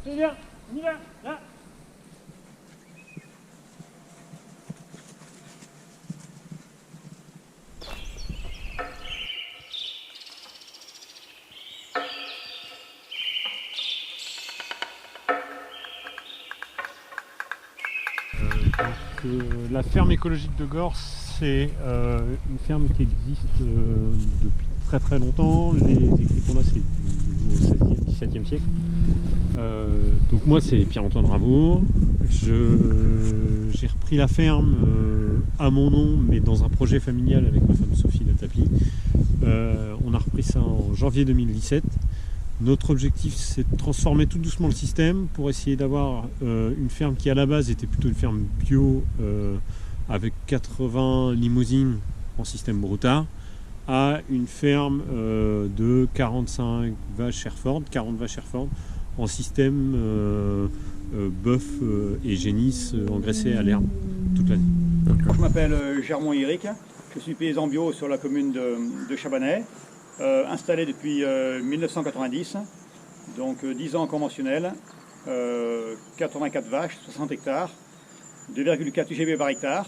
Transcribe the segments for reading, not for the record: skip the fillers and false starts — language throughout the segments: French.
C'est bien, on y va, là. La ferme écologique de Gorce, c'est une ferme qui existe depuis très très longtemps. Les écrits qu'on a, c'est du XVIIe siècle. Donc moi, c'est Pierre-Antoine Ravour. J'ai repris la ferme à mon nom, mais dans un projet familial avec ma femme Sophie Latapi. On a repris ça en janvier 2017. Notre objectif, c'est de transformer tout doucement le système pour essayer d'avoir une ferme qui à la base était plutôt une ferme bio avec 80 limousines en système broutard, à une ferme de 45 vaches Hereford, 40 vaches Hereford en système bœuf et génisse engraissés à l'herbe toute l'année. Je m'appelle Germont Éric, je suis paysan bio sur la commune de Chabanais. Installé depuis 1990, donc 10 ans conventionnel, 84 vaches, 60 hectares, 2,4 UGB par hectare.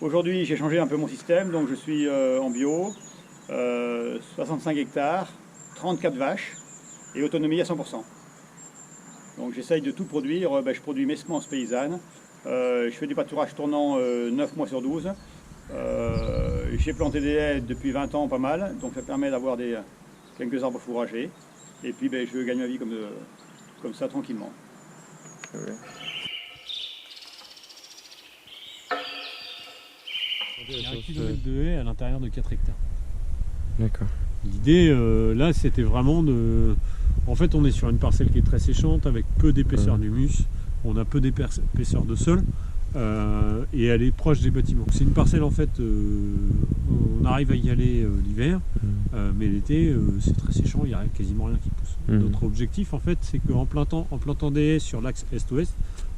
Aujourd'hui, j'ai changé un peu mon système, donc je suis en bio, 65 hectares, 34 vaches et autonomie à 100%. Donc j'essaye de tout produire, je produis mes semences paysannes, je fais du pâturage tournant 9 mois sur 12. J'ai planté des haies depuis 20 ans, pas mal, donc ça permet d'avoir quelques arbres fourragers. Et puis je gagne ma vie comme ça, tranquillement. Ouais. Il y a 1 km de haies à l'intérieur de 4 hectares. D'accord. L'idée, là, c'était vraiment de... En fait, on est sur une parcelle qui est très séchante, avec peu d'épaisseur d'humus. On a peu d'épaisseur de sol. Et elle est proche des bâtiments. C'est une parcelle en fait, on arrive à y aller l'hiver, mais l'été c'est très séchant, il n'y a quasiment rien qui pousse. Notre objectif en fait, c'est qu'en plantant des haies sur l'axe est-ouest,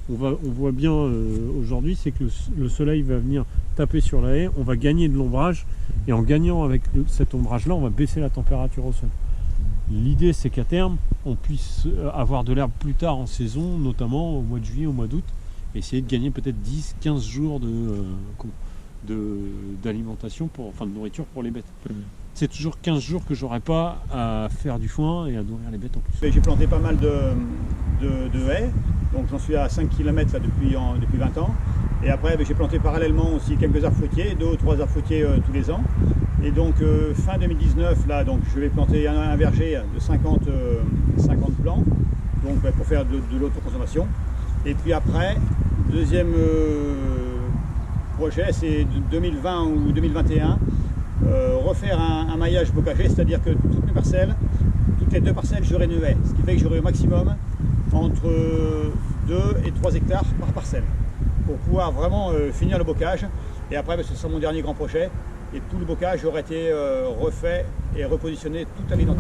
on voit bien aujourd'hui, c'est que le soleil va venir taper sur la haie, on va gagner de l'ombrage, et en gagnant avec cet ombrage là, on va baisser la température au sol. L'idée c'est qu'à terme, on puisse avoir de l'herbe plus tard en saison, notamment au mois de juillet, au mois d'août, essayer de gagner peut-être 10-15 jours d'alimentation, enfin de nourriture pour les bêtes. C'est toujours 15 jours que j'aurais pas à faire du foin et à nourrir les bêtes en plus. J'ai planté pas mal de haies, donc j'en suis à 5 km là, depuis 20 ans. Et après j'ai planté parallèlement aussi quelques arbres fruitiers, 2 ou 3 arbres fruitiers tous les ans. Et donc fin 2019, là, donc, je vais planter un verger de 50 plants, donc, pour faire de l'autoconsommation. Et puis après, deuxième projet, c'est 2020 ou 2021, refaire un maillage bocager, c'est-à-dire que toutes les 2 parcelles, j'aurai une haie, ce qui fait que j'aurai au maximum entre 2 et 3 hectares par parcelle, pour pouvoir vraiment finir le bocage. Et après, ce sera mon dernier grand projet, et tout le bocage aurait été refait et repositionné toute l'année. Donc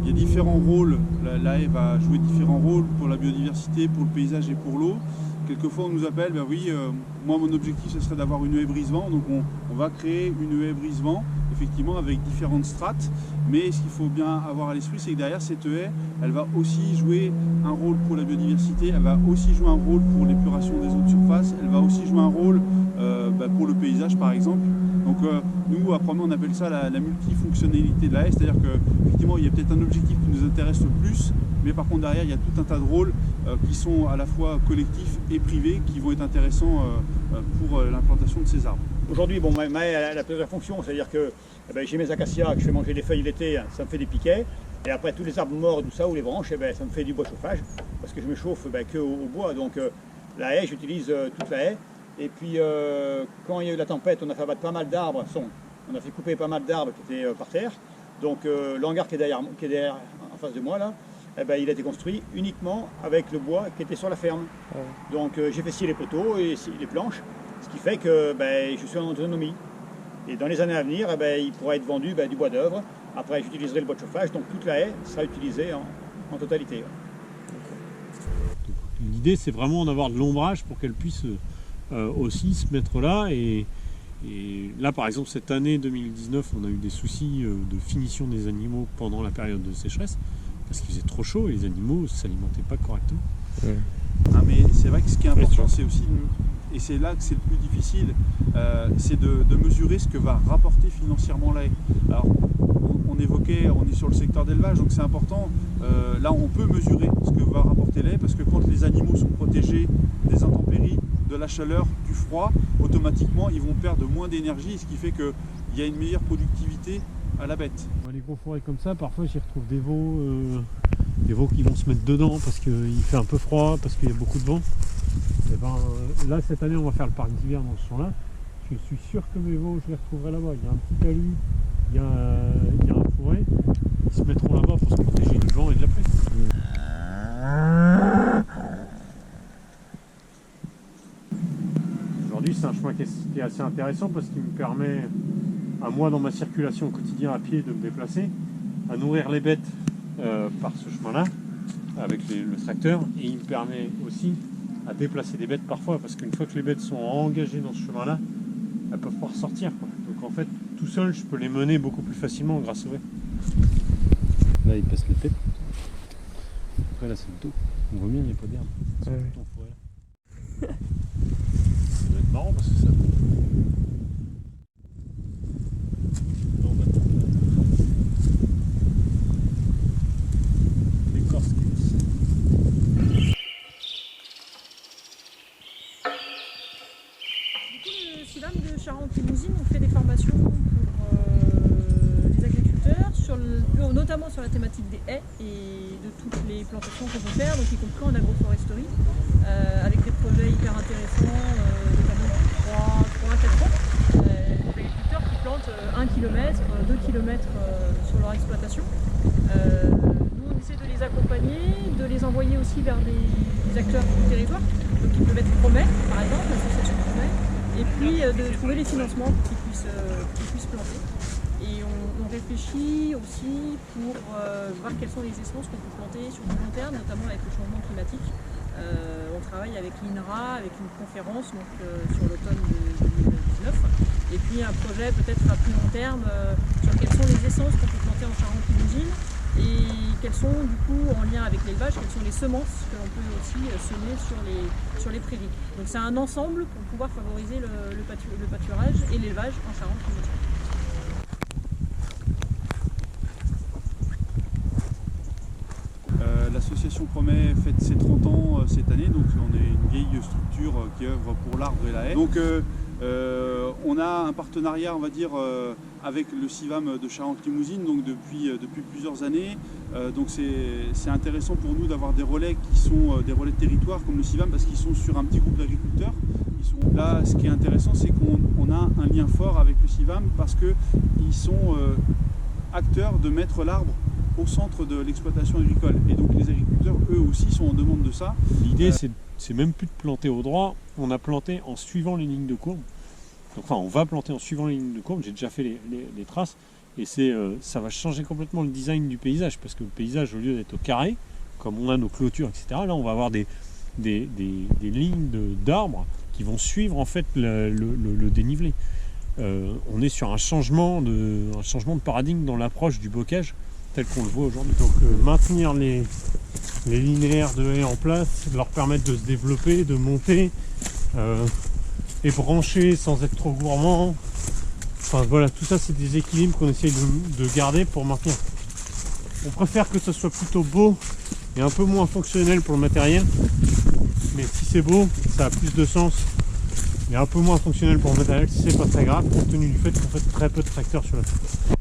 il y a différents rôles, la haie va jouer différents rôles pour la biodiversité, pour le paysage et pour l'eau. Quelquefois on nous appelle, ben oui, moi mon objectif ce serait d'avoir une haie brise-vent, donc on va créer une haie brise-vent, effectivement avec différentes strates, mais ce qu'il faut bien avoir à l'esprit, c'est que derrière cette haie, elle va aussi jouer un rôle pour la biodiversité, elle va aussi jouer un rôle pour l'épuration des eaux de surface, elle va aussi jouer un rôle pour le paysage par exemple. Donc nous, après on appelle ça la multifonctionnalité de la haie, c'est-à-dire qu'effectivement il y a peut-être un objectif qui nous intéresse le plus, mais par contre derrière il y a tout un tas de rôles qui sont à la fois collectifs et privés qui vont être intéressants pour l'implantation de ces arbres. Aujourd'hui, bon, ma haie elle a plusieurs fonctions, c'est-à-dire que j'ai mes acacias que je fais manger des feuilles l'été, ça me fait des piquets, et après tous les arbres morts, tout ça, ou les branches, ça me fait du bois chauffage, parce que je me chauffe que au bois, donc la haie, j'utilise toute la haie. Et puis quand il y a eu la tempête, on a fait abattre pas mal d'arbres, on a fait couper pas mal d'arbres qui étaient par terre. Donc l'hangar qui est derrière en face de moi là, il a été construit uniquement avec le bois qui était sur la ferme. Donc j'ai fait scier les poteaux et les planches, ce qui fait que je suis en autonomie. Et dans les années à venir, il pourra être vendu du bois d'œuvre. Après j'utiliserai le bois de chauffage, donc toute la haie sera utilisée en totalité. L'idée c'est vraiment d'avoir de l'ombrage pour qu'elle puisse aussi se mettre là, et là par exemple cette année 2019 on a eu des soucis de finition des animaux pendant la période de sécheresse, parce qu'il faisait trop chaud et les animaux ne s'alimentaient pas correctement. Ah, mais c'est vrai que ce qui est important, c'est aussi, et c'est là que c'est le plus difficile, c'est de mesurer ce que va rapporter financièrement la haie. Alors, on est sur le secteur d'élevage, donc c'est important. Là, on peut mesurer ce que va rapporter la haie, parce que quand les animaux sont protégés des intempéries, de la chaleur, du froid, automatiquement, ils vont perdre moins d'énergie, ce qui fait qu'il y a une meilleure productivité à la bête. Dans les gros forêts comme ça, parfois j'y retrouve des veaux qui vont se mettre dedans parce qu'il fait un peu froid, parce qu'il y a beaucoup de vent. Et ben, là, cette année, on va faire le parc d'hiver dans ce champ-là. Je suis sûr que mes veaux, je les retrouverai là-bas. Il y a un petit talus, il y a un fourré. Ils se mettront là-bas pour se protéger du vent et de la pluie. Aujourd'hui, c'est un chemin qui est assez intéressant parce qu'il me permet, à moi, dans ma circulation au quotidien à pied, de me déplacer, à nourrir les bêtes par ce chemin-là, avec le tracteur, et il me permet aussi à déplacer des bêtes parfois, parce qu'une fois que les bêtes sont engagées dans ce chemin-là, elles peuvent pas ressortir, quoi. Donc en fait, tout seul, je peux les mener beaucoup plus facilement grâce au haies. Là, il passe la tête. Après, là, c'est le dos. On voit bien, il n'y a pas d'herbe. Ça doit être marrant parce que ça... L'écorce qui glisse. Le CIVAM de Charente-Limousine, on fait des formations pour les agriculteurs, notamment sur la thématique des haies et de toutes les plantations qu'on peut faire, donc y compris en agroforesterie, avec des projets hyper intéressants, notamment de 3 à 4 ans. Des agriculteurs qui plantent 1 km, 2 km sur leur exploitation. Nous, on essaie de les accompagner, de les envoyer aussi vers des acteurs du territoire, donc qui peuvent être Promet, par exemple, l'association Promet, et puis de trouver les financements pour qu'ils puissent planter. Et on réfléchit aussi pour voir quelles sont les essences qu'on peut planter sur du long terme, notamment avec le changement climatique. On travaille avec l'INRA, avec une conférence donc, sur l'automne de 2019. Et puis un projet peut-être à plus long terme sur quelles sont les essences qu'on peut planter en Charente-Limousine et quelles sont du coup en lien avec l'élevage, quelles sont les semences que l'on peut aussi semer sur les prairies. Donc c'est un ensemble pour pouvoir favoriser le pâturage et l'élevage en Charente-Limousine. L'association Promet fête ses 30 ans cette année, donc on est une vieille structure qui œuvre pour l'arbre et la haie. Donc on a un partenariat, on va dire, avec le CIVAM de Charente-Limousine donc depuis plusieurs années. Donc c'est intéressant pour nous d'avoir des relais qui sont des relais de territoire comme le CIVAM parce qu'ils sont sur un petit groupe d'agriculteurs. Là, ce qui est intéressant, c'est qu'on a un lien fort avec le CIVAM parce qu'ils sont acteurs de mettre l'arbre au centre de l'exploitation agricole. Et donc les agriculteurs, eux aussi, sont en demande de ça. L'idée, c'est même plus de planter au droit, on a planté en suivant les lignes de courbe. Enfin, on va planter en suivant les lignes de courbe, j'ai déjà fait les traces, et ça va changer complètement le design du paysage, parce que le paysage, au lieu d'être au carré, comme on a nos clôtures, etc., là, on va avoir des lignes d'arbres qui vont suivre en fait le dénivelé. On est sur un changement de paradigme dans l'approche du bocage, tel qu'on le voit aujourd'hui. Donc maintenir les linéaires de haies en place, leur permettre de se développer, de monter, et brancher sans être trop gourmand. Enfin voilà, tout ça c'est des équilibres qu'on essaye de garder pour maintenir. On préfère que ce soit plutôt beau et un peu moins fonctionnel pour le matériel, mais si c'est beau, ça a plus de sens. Et un peu moins fonctionnel pour le matériel, c'est pas très grave, compte tenu du fait qu'on fait très peu de tracteurs sur la ferme.